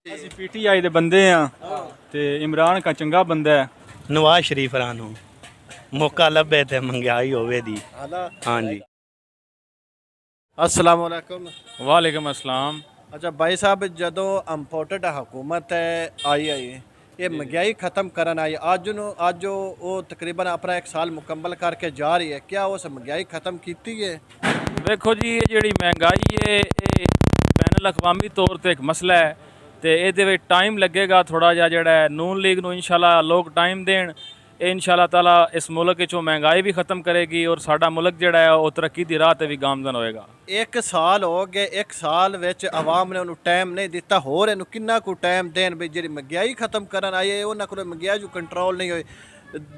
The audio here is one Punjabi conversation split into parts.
ਅਸੀਂ ਪੀਟੀਆਈ ਦੇ ਬੰਦੇ ਆ ਤੇ ਇਮਰਾਨ ਖਾਨ ਚੰਗਾ ਬੰਦਾ ਹੈ। ਨਵਾਜ਼ ਸ਼ਰੀਫ ਨੂੰ ਮੌਕਾ ਲੱਭੇ ਤੇ ਮਹਿੰਗਾਈ ਹੋਵੇ ਦੀ। ਹਾਂਜੀ। अस्सलाम वालेकुम। वालेकुम अस्सलाम। अच्छा भाई साहब, ਜਦੋਂ ਇੰਪੋਰਟਡ ਹਕੂਮਤ ਆਈ ਇਹ ਮਹਿੰਗਾਈ ਖਤਮ ਕਰਨ ਆਈ ਅੱਜ ਉਹ ਤਕਰੀਬਨ ਆਪਣਾ 1 ਸਾਲ ਮੁਕੰਮਲ ਕਰਕੇ ਜਾ ਰਹੀ ਹੈ, क्या ਉਸ ਮਹਿੰਗਾਈ ਖਤਮ ਕੀਤੀ ਹੈ? ਵੇਖੋ ਜੀ, ਇਹ ਜਿਹੜੀ ਮਹਿੰਗਾਈ ਹੈ ਇਹ ਬੈਨ ਅਲ-ਅਕਵਾਮੀ ਤੌਰ ਤੇ ਇੱਕ ਮਸਲਾ ਹੈ ਤੇ ਇਹਦੇ ਵਿੱਚ ਟਾਈਮ ਲੱਗੇਗਾ ਥੋੜਾ ਜਿਹਾ। ਜਿਹੜਾ ਹੈ ਨੂਨ ਲੀਗ ਨੂੰ ਇਨਸ਼ਾਅੱਲਾ ਲੋਕ ਟਾਈਮ ਦੇਣ, ਇਹ ਇਨਸ਼ਾਅੱਲਾ ਤਾਲਾ ਇਸ ਮੁਲਕ ਵਿੱਚੋਂ ਮਹਿੰਗਾਈ ਵੀ ਖਤਮ ਕਰੇਗੀ ਔਰ ਸਾਡਾ ਮੁਲਕ ਜਿਹੜਾ ਹੈ ਉਹ ਤਰੱਕੀ ਦੀ ਰਾਹ ਤੇ ਵੀ ਗਾਮਜ਼ਨ ਹੋਏਗਾ। 1 ਸਾਲ ਹੋ ਗਏ, 1 ਸਾਲ ਵਿੱਚ ਆਵਾਮ ਨੇ ਉਹਨੂੰ ਟਾਈਮ ਨਹੀਂ ਦਿੱਤਾ, ਹੋਰ ਇਹਨੂੰ ਕਿੰਨਾ ਕੁ ਟਾਈਮ ਦੇਣ ਵੀ ਜਿਹੜੀ ਮਹਿੰਗਾਈ ਖਤਮ ਕਰਨ ਆਈ ਹੈ ਉਹਨਾਂ ਕੋਲ ਮਹਿੰਗਾਈ ਜੋ ਕੰਟਰੋਲ ਨਹੀਂ ਹੋਈ।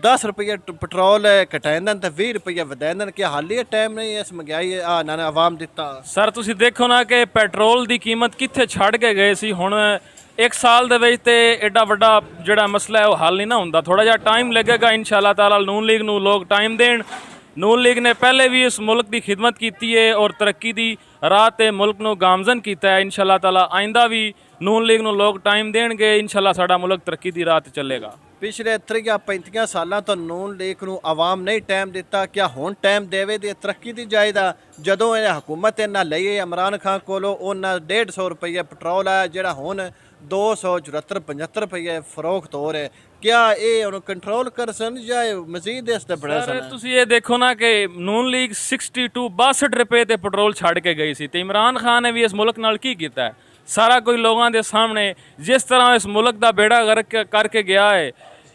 10 ਰੁਪਏ ਪੈਟਰੋਲ ਘਟਾਉਂਦੇ ਤੇ 20 ਰੁਪਏ ਵਧਾਉਂਦੇ, ਕਿ ਹਾਲੀ ਟਾਈਮ ਨਹੀਂ ਇਸ ਮਹਿੰਗਾਈ ਨਾ ਆਵਾਮ ਦਿੱਤਾ। ਸਰ ਤੁਸੀਂ ਦੇਖੋ ਨਾ ਕਿ ਪੈਟਰੋਲ ਦੀ ਕੀਮਤ ਕਿੱਥੇ ਛੱਡ ਕੇ ਗਏ ਸੀ। ਹੁਣ 1 ਸਾਲ ਦੇ ਵਿੱਚ ਤੇ ਐਡਾ ਵੱਡਾ ਜਿਹੜਾ ਮਸਲਾ ਹੈ ਉਹ ਹੱਲ ਨਹੀਂ ਨਾ ਹੁੰਦਾ, ਥੋੜਾ ਜਿਹਾ ਟਾਈਮ ਲੱਗੇਗਾ ਇਨਸ਼ਾਅੱਲਾ ਤਾਲਾ। ਨੂਨ ਲੀਗ ਨੂੰ ਲੋਕ ਟਾਈਮ ਦੇਣ। ਨੂਨ ਲੀਗ ਨੇ ਪਹਿਲੇ ਵੀ ਇਸ ਮੁਲਕ ਦੀ ਖਿਦਮਤ ਕੀਤੀ ਹੈ ਔਰ ਤਰੱਕੀ ਦੀ ਰਾਹ ਤੇ ਮੁਲਕ ਨੂੰ ਗਾਮਜ਼ਨ ਕੀਤਾ ਹੈ। ਇਨਸ਼ਾਅੱਲਾ ਤਾਲਾ ਆਇੰਦਾ ਵੀ ਨੂਨ ਲੀਗ ਨੂੰ ਲੋਕ ਟਾਈਮ ਦੇਣਗੇ, ਇਨਸ਼ਾਅੱਲਾ ਸਾਡਾ ਮੁਲਕ ਤਰੱਕੀ ਦੀ ਰਾਹ ਤੇ ਚੱਲੇਗਾ। ਪਿਛਲੇ 35 ਸਾਲਾਂ ਤੋਂ ਨੂਨ ਲੀਗ ਨੂੰ ਆਵਾਮ ਨਹੀਂ ਟਾਈਮ ਦਿੱਤਾ, ਕਿਆ ਹੁਣ ਟਾਈਮ ਦੇਵੇ ਦੀ ਤਰੱਕੀ ਦੀ ਜਾਇਦਾ? ਜਦੋਂ ਇਹ ਹਕੂਮਤ ਇਹਨਾਂ ਲਈ ਇਮਰਾਨ ਖਾਨ ਕੋਲੋਂ ਉਹਨਾਂ 150 ਰੁਪਏ ਪੈਟਰੋਲ ਹੈ ਜਿਹੜਾ ਹੁਣ 274-75 ਰੁਪਏ ਫਰੋਖਤ ਹੋ ਰਿਹਾ, क्या ਇਹ ਉਹਨੂੰ ਕੰਟਰੋਲ ਕਰ ਸਨ ਜਾਂ ਮਜ਼ੀਦ ਇਸ ਤੇ ਬੜਾ ਸਨ? ਤੁਸੀਂ ਇਹ ਦੇਖੋ ਨਾ ਕਿ ਨੂਨ ਲੀਗ 62 ਰੁਪਏ ਤੇ ਪੈਟਰੋਲ ਛੱਡ ਕੇ ਗਈ ਸੀ ਤੇ ਇਮਰਾਨ ਖਾਨ ਨੇ ਵੀ ਇਸ ਮੁਲਕ ਨਾਲ ਕੀ ਕੀਤਾ ਹੈ ਸਾਰਾ ਕੋਈ ਲੋਕਾਂ ਦੇ ਸਾਹਮਣੇ। ਜਿਸ ਤਰ੍ਹਾਂ ਇਸ ਮੁਲਕ ਦਾ ਬੇੜਾ ਗਰਕ ਕਰਕੇ ਗਿਆ ਹੈ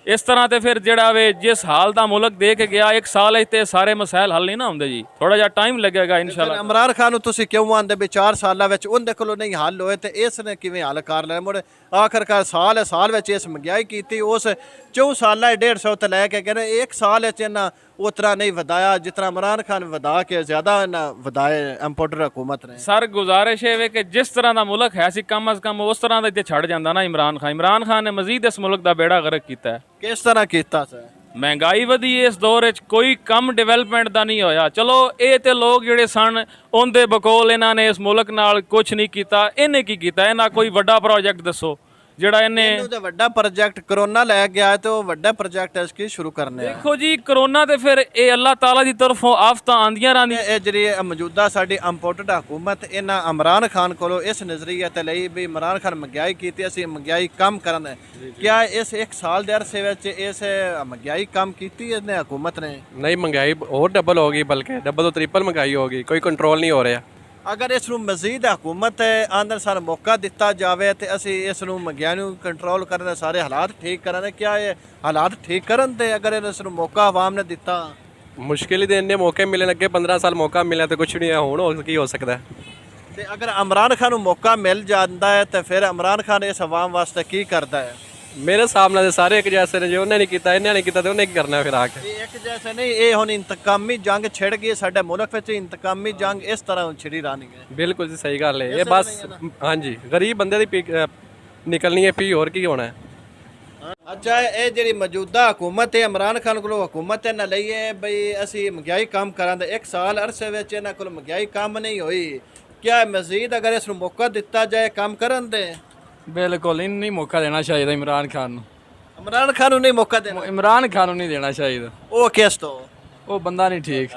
ਇਸ ਤਰ੍ਹਾਂ ਤੇ ਫਿਰ ਜਿਹੜਾ ਵੇ ਜਿਸ ਹਾਲ ਦਾ ਮੁਲਕ ਦੇ ਕੇ ਗਿਆ 1 ਸਾਲ ਵਿੱਚ ਤੇ ਸਾਰੇ ਮਸਾਇਲ ਹੱਲ ਨਹੀਂ ਨਾ ਹੁੰਦੇ ਜੀ, ਥੋੜਾ ਜਿਹਾ ਟਾਈਮ ਲੱਗੇਗਾ ਇਨਸ਼ਾਅੱਲਾ। ਇਮਰਾਨ ਖਾਨ ਨੂੰ ਤੁਸੀਂ ਕਿਉਂ ਆਂਦੇ ਵੀ 4 ਸਾਲਾਂ ਵਿੱਚ ਉਹਦੇ ਕੋਲੋਂ ਨਹੀਂ ਹੱਲ ਹੋਏ ਤੇ ਇਸ ਨੇ ਕਿਵੇਂ ਹੱਲ ਕਰ ਲਿਆ? ਮੁੜ ਆਖਰਕਾਰ ਸਾਲ ਵਿੱਚ ਇਸ ਮਹਿੰਗਾਈ ਕੀਤੀ, ਉਸ 4 ਸਾਲਾਂ 150 ਤੇ ਲੈ ਕੇ ਕਹਿੰਦੇ 1 ਸਾਲ ਵਿੱਚ ਇਹਨਾਂ ਉਤਰਾ ਨਹੀਂ ਵਧਾਇਆ ਜਿਤਨਾ ਇਮਰਾਨ ਖਾਨ ਵਧਾ ਕੇ ਜ਼ਿਆਦਾ ਇਹਨਾਂ ਵਧਾਏ ਇੰਪੋਰਟਰ ਹਕੂਮਤ ਨੇ। ਸਰ ਗੁਜ਼ਾਰਿਸ਼ ਇਹ ਵੇ ਕਿ ਜਿਸ ਤਰ੍ਹਾਂ ਦਾ ਮੁਲਕ ਹੈ ਸੀ ਕਮ ਅਜ਼ ਕਮ ਉਸ ਤਰ੍ਹਾਂ ਦਾ ਇੱਥੇ ਛੱਡ ਜਾਂਦਾ ਨਾ ਇਮਰਾਨ ਖਾਨ ਨੇ ਮਜ਼ੀਦ ਇਸ ਮੁਲਕ ਦਾ ਬੇੜਾ ਗਰਕ ਕੀਤਾ ਹੈ। ਕਿਸ ਤਰ੍ਹਾਂ ਕੀਤਾ ਸਰ? ਮਹਿੰਗਾਈ ਵਧੀ ਇਸ ਦੌਰ ਵਿੱਚ, ਕੋਈ ਕੰਮ ਡਿਵੈਲਪਮੈਂਟ ਦਾ ਨਹੀਂ ਹੋਇਆ। ਚਲੋ ਇਹ ਤੇ ਲੋਕ ਜਿਹੜੇ ਸਨ ਉਹਦੇ ਬਕੌਲ ਇਹਨਾਂ ਨੇ ਇਸ ਮੁਲਕ ਨਾਲ ਕੁਝ ਨਹੀਂ ਕੀਤਾ। ਇਹਨੇ ਕੀ ਕੀਤਾ? ਇਹਨਾਂ ਕੋਈ ਵੱਡਾ ਪ੍ਰੋਜੈਕਟ ਦੱਸੋ ਜਿਹੜਾ ਇਹਨੇ ਵੱਡਾ ਪ੍ਰੋਜੈਕਟ ਕਰੋਨਾ ਲੈ ਗਿਆ ਤੇ ਉਹ ਵੱਡਾ ਪ੍ਰੋਜੈਕਟ ਇਸ ਕੀ ਸ਼ੁਰੂ ਕਰਨੇ ਆ? ਦੇਖੋ ਜੀ ਕਰੋਨਾ ਤੇ ਫਿਰ ਇਹ ਅੱਲਾਹ ਤਾਲਾ ਦੀ ਤਰਫੋਂ ਆਫਤਾਂ ਆਂਦੀਆਂ ਰਹਿੰਦੀਆਂ। ਇਹ ਜਿਹੜੀ ਮੌਜੂਦਾ ਸਾਡੀ ਇੰਪੋਰਟਡ ਹਕੂਮਤ ਇਹਨਾਂ ਇਮਰਾਨ ਖਾਨ ਕੋਲੋਂ ਇਸ ਨਜ਼ਰੀਏ ਤੇ ਲਈ ਵੀ ਇਮਰਾਨ ਖਾਨ ਮਹਿੰਗਾਈ ਕੀਤੀ, ਅਸੀਂ ਮਹਿੰਗਾਈ ਕਮ ਕਰਨ। ਕਿਆ ਇਸ 1 ਸਾਲ ਦੇ ਅਰਸੇ ਵਿੱਚ ਇਸ ਮਹਿੰਗਾਈ ਕਮ ਕੀਤੀ ਇਹਨੇ ਹਕੂਮਤ ਨੇ? नहीं, महंगाई और डबल होगी, बल्कि डबल तो ट्रिपल महंगाई होगी, कोई कंट्रोल नहीं हो रहा। ਅਗਰ ਇਸ ਨੂੰ ਮਜ਼ੀਦ ਹਕੂਮਤ ਆਂਦਰ ਸਾਨੂੰ ਮੌਕਾ ਦਿੱਤਾ ਜਾਵੇ ਤੇ ਅਸੀਂ ਇਸ ਨੂੰ ਮਹਿੰਗਾਈ ਨੂੰ ਕੰਟਰੋਲ ਕਰਨ ਦੇ ਸਾਰੇ ਹਾਲਾਤ ਠੀਕ ਕਰਨ। ਕਿਆ ਇਹ ਹਾਲਾਤ ਠੀਕ ਕਰਨ ਤੇ ਅਗਰ ਇਸ ਨੂੰ ਮੌਕਾ ਆਵਾਮ ਨੇ ਦਿੱਤਾ? मुश्किल ही इन्ने मौके मिलने लगे, 15 साल मौका मिला तो कुछ नहीं है, हुण की हो सकता है। ਤੇ ਅਗਰ ਇਮਰਾਨ ਖਾਨ ਨੂੰ ਮੌਕਾ ਮਿਲ ਜਾਂਦਾ ਹੈ ਤੇ ਫਿਰ ਇਮਰਾਨ ਖਾਨ ਇਸ ਆਵਾਮ ਵਾਸਤੇ ਕੀ ਕਰਦਾ ਹੈ? मेरे हिसाब नाल सारे एक जैसे ने, जो उन्हें नहीं किया इन्हें नहीं किया तो उन्हें की करना फिर आके। ਇਹ ਇੱਕ ਜੈਸੇ ਨਹੀਂ, ਇਹ ਹੁਣ ਇੰਤਕਾਮੀ ਜੰਗ ਛਿੜ ਗਈ ਸਾਡੇ ਮੁਲਕ ਵਿੱਚ। ਇੰਤਕਾਮੀ ਜੰਗ ਇਸ ਤਰ੍ਹਾਂ ਛਿੜੀ ਰਹਿਣੀ ਹੈ। बिल्कुल जी, सही गल है ये बस। हाँ जी, गरीब बंदे दी निकलनी है पी, और की होना है। ਅੱਛਾ, ਇਹ ਜਿਹੜੀ ਮੌਜੂਦਾ ਹਕੂਮਤ ਹੈ ਇਮਰਾਨ ਖਾਨ ਕੋਲੋਂ ਹਕੂਮਤ ਇਹਨਾਂ ਲਈ ਹੈ ਬਈ ਅਸੀਂ ਮਹਿੰਗਾਈ ਕਮ ਕਰਾਂਗੇ। 1 ਸਾਲ ਅਰਸੇ ਵਿੱਚ ਇਹਨਾਂ ਕੋਲ ਮਹਿੰਗਾਈ ਕਮ ਨਹੀਂ ਹੋਈ, ਕਿਆ ਮਜ਼ੀਦ ਅਗਰ ਇਸ ਨੂੰ ਮੌਕਾ ਦਿੱਤਾ ਜਾਏ ਕੰਮ ਕਰਨ ਦੇ? ਬਿਲਕੁਲ ਨਹੀਂ ਮੌਕਾ ਦੇਣਾ ਚਾਹੀਦਾ ਇਮਰਾਨ ਖਾਨ ਨੂੰ। ਇਮਰਾਨ ਖਾਨ ਨੂੰ ਨਹੀਂ ਮੌਕਾ ਦੇਣਾ? ਇਮਰਾਨ ਖਾਨ ਨੂੰ ਨਹੀਂ ਦੇਣਾ ਚਾਹੀਦਾ, ਉਹ ਕਿਸ ਤੋਂ? ਉਹ ਬੰਦਾ ਨਹੀਂ ਠੀਕ।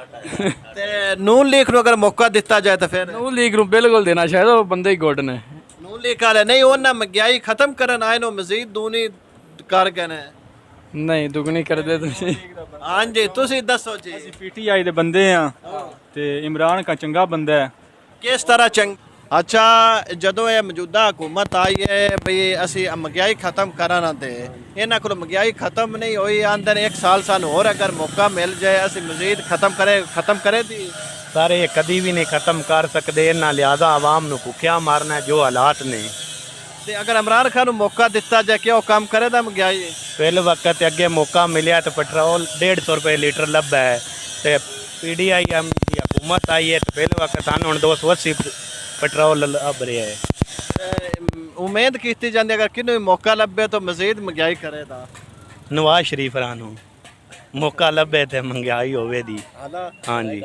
ਤੇ ਨੂਨ ਲੀਗ ਨੂੰ ਅਗਰ ਮੌਕਾ ਦਿੱਤਾ ਜਾਏ ਤਾਂ ਫਿਰ? ਨੂਨ ਲੀਗ ਨੂੰ ਬਿਲਕੁਲ ਦੇਣਾ ਚਾਹੀਦਾ, ਉਹ ਬੰਦੇ ਹੀ ਗੁੱਡ ਨੇ। ਨੂਨ ਲੀਗ ਵਾਲੇ ਨਹੀਂ, ਉਹਨਾਂ ਮਹਿੰਗਾਈ ਖਤਮ ਕਰਨ ਆਏ ਨੂੰ ਮਜ਼ੀਦ ਦੂਨੀ ਕਰ ਗਏ ਨੇ। ਨਹੀਂ ਦੁਗਣੀ ਕਰਦੇ ਤੁਸੀਂ। ਹਾਂਜੀ ਤੁਸੀਂ ਦੱਸੋ ਜੀ। ਅਸੀਂ ਪੀਟੀਆਈ ਦੇ ਬੰਦੇ ਆ ਤੇ ਇਮਰਾਨ ਖਾਨ ਚੰਗਾ ਬੰਦਾ ਹੈ। ਕਿਸ ਤਰ੍ਹਾਂ ਚੰਗ? ਅੱਛਾ, ਜਦੋਂ ਇਹ ਮੌਜੂਦਾ ਹਕੂਮਤ ਆਈ ਹੈ ਵੀ ਅਸੀਂ ਮਹਿੰਗਾਈ ਖਤਮ ਕਰਾਂਗੇ ਤੇ ਇਹਨਾਂ ਕੋਲ ਮਹਿੰਗਾਈ ਖਤਮ ਨਹੀਂ ਹੋਈ। ਆਂਦਰ 1 ਸਾਲ ਸਾਨੂੰ ਹੋਰ ਅਗਰ ਮੌਕਾ ਮਿਲ ਜਾਏ ਅਸੀਂ ਮਜ਼ੀਦ ਖਤਮ ਕਰੇ ਦੀ। ਸਾਰੇ ਇਹ ਕਦੀ ਵੀ ਨਹੀਂ ਖਤਮ ਕਰ ਸਕਦੇ, ਇਹਨਾਂ ਲਿਆਦਾ ਆਵਾਮ ਨੂੰ ਭੁੱਖਿਆ ਮਾਰਨਾ ਜੋ ਹਾਲਾਤ ਨੇ। ਤੇ ਅਗਰ ਇਮਰਾਨ ਖਾਨ ਨੂੰ ਮੌਕਾ ਦਿੱਤਾ ਜਾਏ ਕਿ ਉਹ ਕੰਮ ਕਰੇਗਾ ਮਹਿੰਗਾਈ? ਪਹਿਲੇ ਵਕਤ ਅੱਗੇ ਮੌਕਾ ਮਿਲਿਆ ਤਾਂ ਪੈਟਰੋਲ 150 ਰੁਪਏ ਲੀਟਰ ਲੱਭਾ ਹੈ ਤੇ PDI ਦੀ ਹਕੂਮਤ ਆਈ ਹੈ ਤੇ ਪਹਿਲੇ ਵਕਤ ਸਾਨੂੰ ਹੁਣ 280 ਪੈਟਰੋਲ ਲੱਭ ਰਿਹਾ ਹੈ। ਉਮੀਦ ਕੀਤੀ ਜਾਂਦੀ ਅਗਰ ਕਿਨੂੰ ਮੌਕਾ ਲੱਭੇ ਤਾਂ ਮਜ਼ੀਦ ਮਹਿੰਗਾਈ ਕਰੇਗਾ। ਨਵਾਜ਼ ਸ਼ਰੀਫ ਨੂੰ ਮੌਕਾ ਲੱਭੇ ਤੇ ਮਹਿੰਗਾਈ ਹੋਵੇ ਦੀ। ਹਾਂਜੀ।